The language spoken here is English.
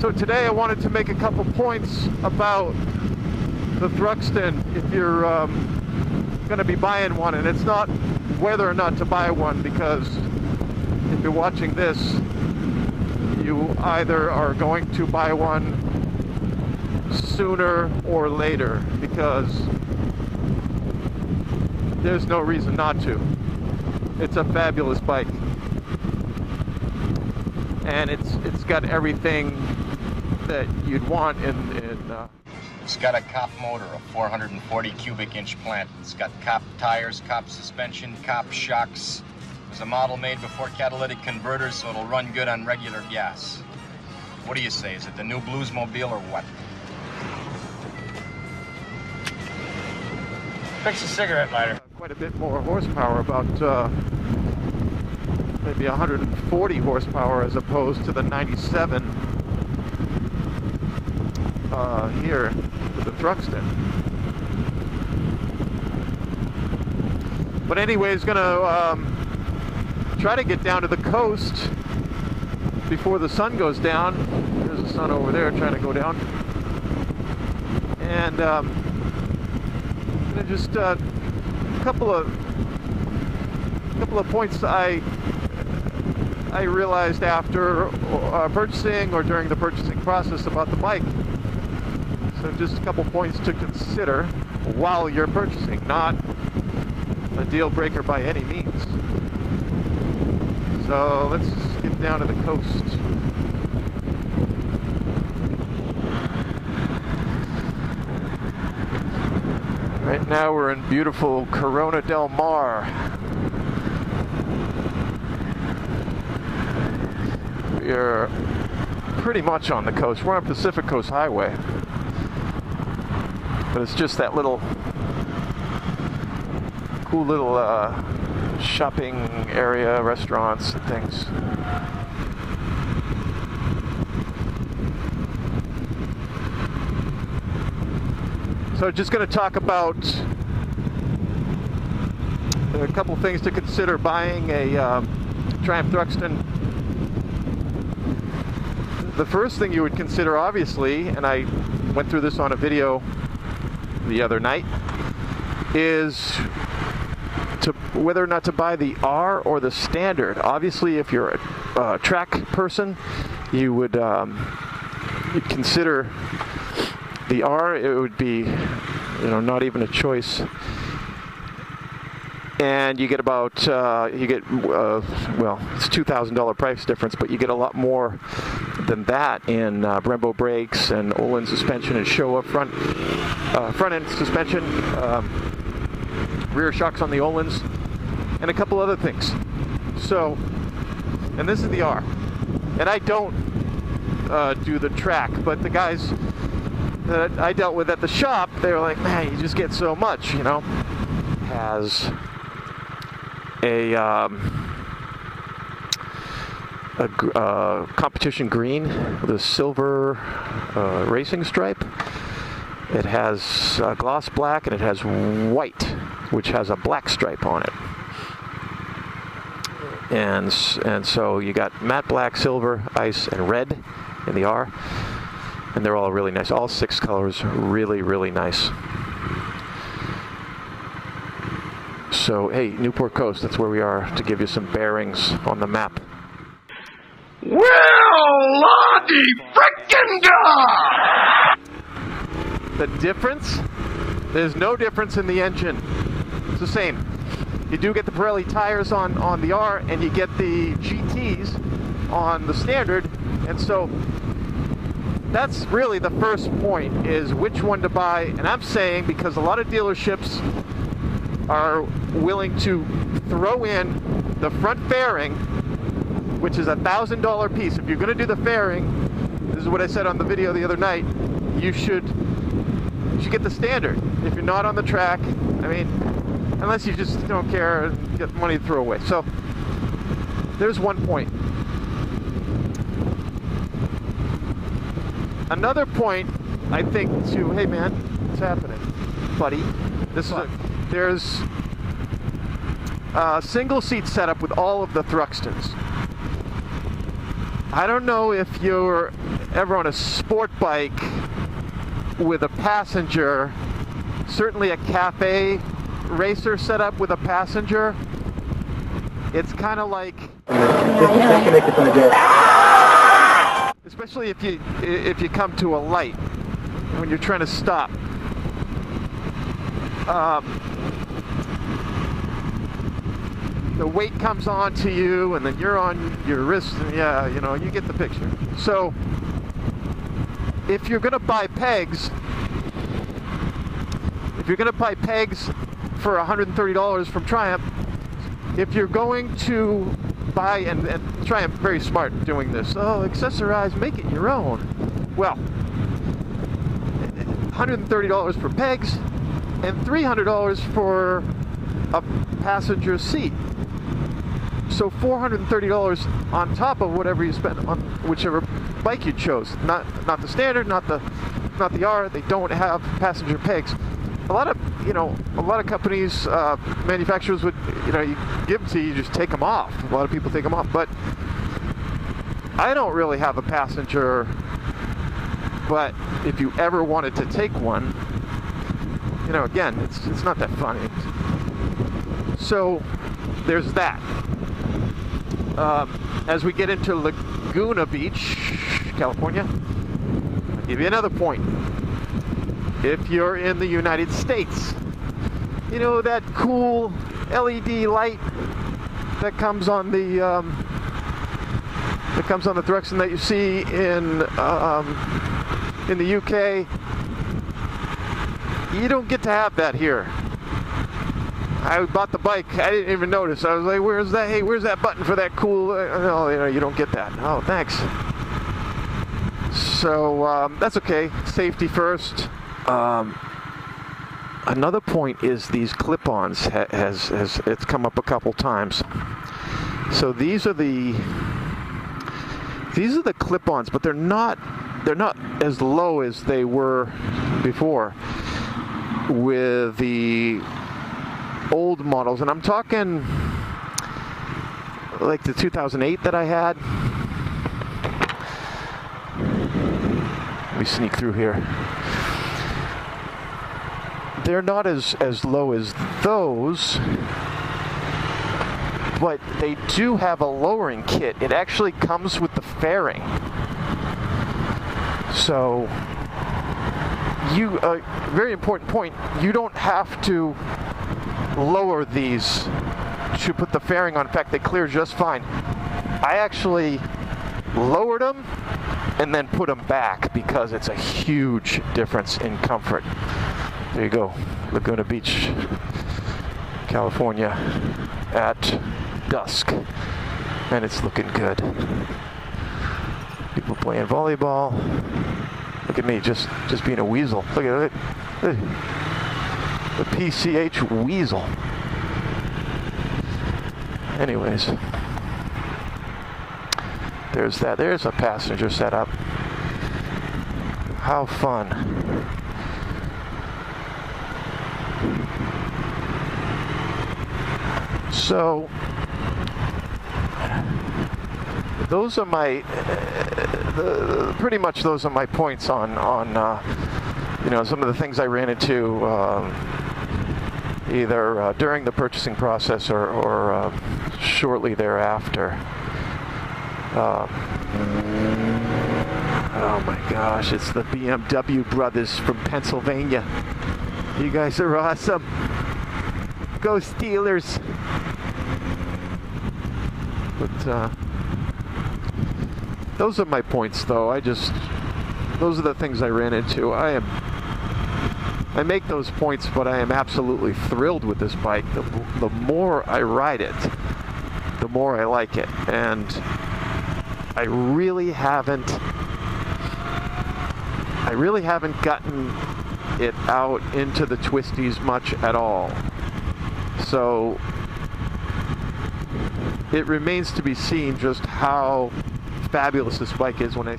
So today I wanted to make a couple points about the Thruxton if you're going to be buying one, and it's not whether or not to buy one, because if you're watching this, you either are going to buy one sooner or later, because there's no reason not to. It's a fabulous bike, and it's got everything that you'd want in It's got a cop motor, a 440 cubic inch plant. It's got cop tires, cop suspension, cop shocks. It was a model made before catalytic converters, so it'll run good on regular gas. What do you say? Is it the new Bluesmobile or what? Fix a cigarette lighter. Quite a bit more horsepower, about maybe 140 horsepower as opposed to the 97 here with the Thruxton. But anyways, gonna try to get down to the coast before the sun goes down. There's the sun over there trying to go down. And just a couple of points I realized after purchasing or during the purchasing process about the bike. So just a couple points to consider while you're purchasing, not a deal breaker by any means. So let's get down to the coast. Right now we're in beautiful Corona del Mar. We are pretty much on the coast. We're on Pacific Coast Highway. But it's just that little cool little shopping area, restaurants and things. So just going to talk about a couple things to consider buying a Triumph Thruxton. The first thing you would consider, obviously, and I went through this on a video the other night, is whether or not to buy the R or the Standard. Obviously, if you're a track person, you would you'd consider the R. It would be, not even a choice. And you get about it's $2,000 price difference, but you get a lot more than that in Brembo brakes and Öhlins suspension and Showa front end suspension, rear shocks on the Öhlins, and a couple other things. So, and this is the R. And I don't do the track, but the guys that I dealt with at the shop, they were like, man, you just get so much, Has a competition green with a silver racing stripe. It has gloss black, and it has white, which has a black stripe on it. And so you got matte black, silver, ice, and red in the R. And they're all really nice. All 6 colors, really, really nice. So, hey, Newport Coast, that's where we are, to give you some bearings on the map. Well, Lottie frickin' God! The difference? There's no difference in the engine. It's the same. You do get the Pirelli tires on the R, and you get the GTs on the Standard, and so that's really the first point, is which one to buy. And I'm saying, because a lot of dealerships are willing to throw in the front fairing, which is $1,000 piece. If you're going to do the fairing, this is what I said on the video the other night, you should get the Standard. If you're not on the track, unless you just don't care and get money to throw away. So there's one point. Another point, I think, to, hey man, what's happening, buddy? There's a single seat setup with all of the Thruxtons. I don't know if you're ever on a sport bike with a passenger, certainly a cafe racer setup with a passenger. It's kind of like, especially if you come to a light when you're trying to stop. The weight comes onto you, and then you're on your wrist, and yeah, you know, you get the picture. So if you're gonna buy pegs, for $130 from Triumph, if you're going to buy, and Triumph very smart doing this, accessorize, make it your own. Well, $130 for pegs and $300 for a passenger seat. So $430 on top of whatever you spend on whichever bike you chose. Not the standard, not the R. They don't have passenger pegs. A lot of companies, manufacturers would, you give them to you, just take them off. A lot of people take them off, but I don't really have a passenger. But if you ever wanted to take one, again, it's not that funny. So there's that. As we get into Laguna Beach, California, I'll give you another point. If you're in the United States, that cool LED light that comes on the Thruxton that you see in the UK, you don't get to have that here. I bought the bike, I didn't even notice. I was like, where's that? Hey, where's that button for that cool? No, you don't get that. Oh, thanks. So that's okay. Safety first. Another point is these clip-ons has it's come up a couple times. So these are the clip-ons, but they're not as low as they were before with the old models, and I'm talking like the 2008 that I had. Let me sneak through here. They're not as low as those, but they do have a lowering kit. It actually comes with the fairing. So very important point, you don't have to lower these to put the fairing on. In fact, they clear just fine. I actually lowered them and then put them back because it's a huge difference in comfort. There you go, Laguna Beach, California at dusk, and it's looking good. People playing volleyball. Look at me, just being a weasel. Look at it. The PCH weasel. Anyways, there's that. There's a passenger setup. How fun. So those are my pretty much those are my points on some of the things I ran into either during the purchasing process or shortly thereafter. Oh my gosh, it's the BMW brothers from Pennsylvania. You guys are awesome. Go Steelers. But those are my points, though. Those are the things I ran into. I make those points, but I am absolutely thrilled with this bike. The more I ride it, the more I like it. And I really haven't gotten it out into the twisties much at all. So it remains to be seen just how fabulous this bike is when I